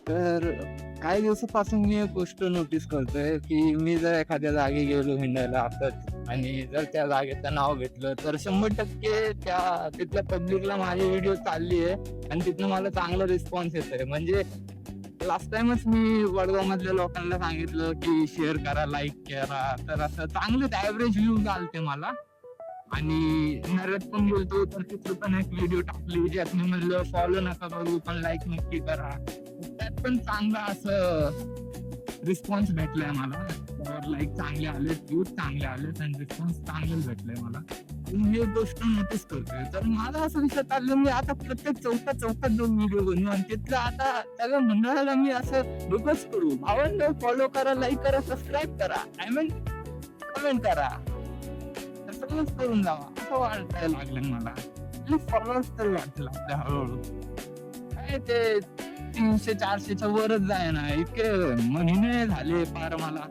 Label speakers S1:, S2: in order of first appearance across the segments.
S1: तर काही दिवसापासून मी एक गोष्ट नोटीस करतोय, की मी जर एखाद्या जागी गेलो हिंडायला असंच आणि जर त्या जागेचं नाव घेतलं, तर 100% तिथल्या पब्लिकला माझी व्हिडिओ चालली आहे आणि तिथनं मला चांगला रिस्पॉन्स येतोय. म्हणजे लास्ट टाईमच मी वडगावमधल्या लोकांना सांगितलं, की शेअर करा, लाईक करा. तर असं चांगलेच ॲव्हरेज व्ह्यूज आलते मला. आणि नऱ्यात पण गेलतो, तर तिथं पण एक व्हिडिओ टाकली, ज्यात मी म्हणलं फॉलो नका करू, पण लाईक नक्की करा. त्यात पण चांगला असं रिस्पॉन्स भेटलाय मला. त्यावर लाईक चांगले आलेत, व्ह्यूज चांगले आलेत आणि रिस्पॉन्स चांगलाच भेटलाय मला. तर मी एक गोष्ट नोटीस करतोय. तर मला असं दिसत आलं, मी आता प्रत्येक चौकात जाऊन व्हिडिओ बनवू आणि तिथलं आता सगळ्या मंडळाला मी असं रिक्वेस्ट करू, भावांनो फॉलो करा, लाईक करा, सबस्क्राईब करा. आय मीन कमेंट करा. तर सगळंच करून जावा असं वाटायला लागलं मला. आणि फॉलोअर्स तर वाढतील आपल्या हळूहळू. काय ते 300-400च्या वरच जाईना. इतके महिने झाले पार मला.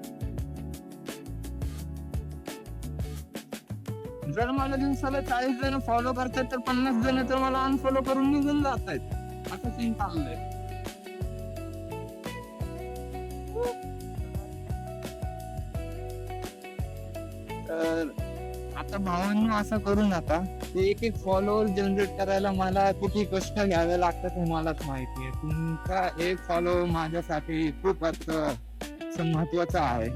S1: जर मला दिवसाला 40 जण फॉलो करतात, तर 50 जण तर मला अनफॉलो करून निघून जातायत. असं सीन चाललंय. तर आता भावांनो असं करू नका. ते एक फॉलोअर जनरेट करायला मला किती कष्ट घ्यावे लागतात हे मलाच माहिती आहे. तुमचा एक फॉलो माझ्यासाठी खूप असं महत्वाचा आहे.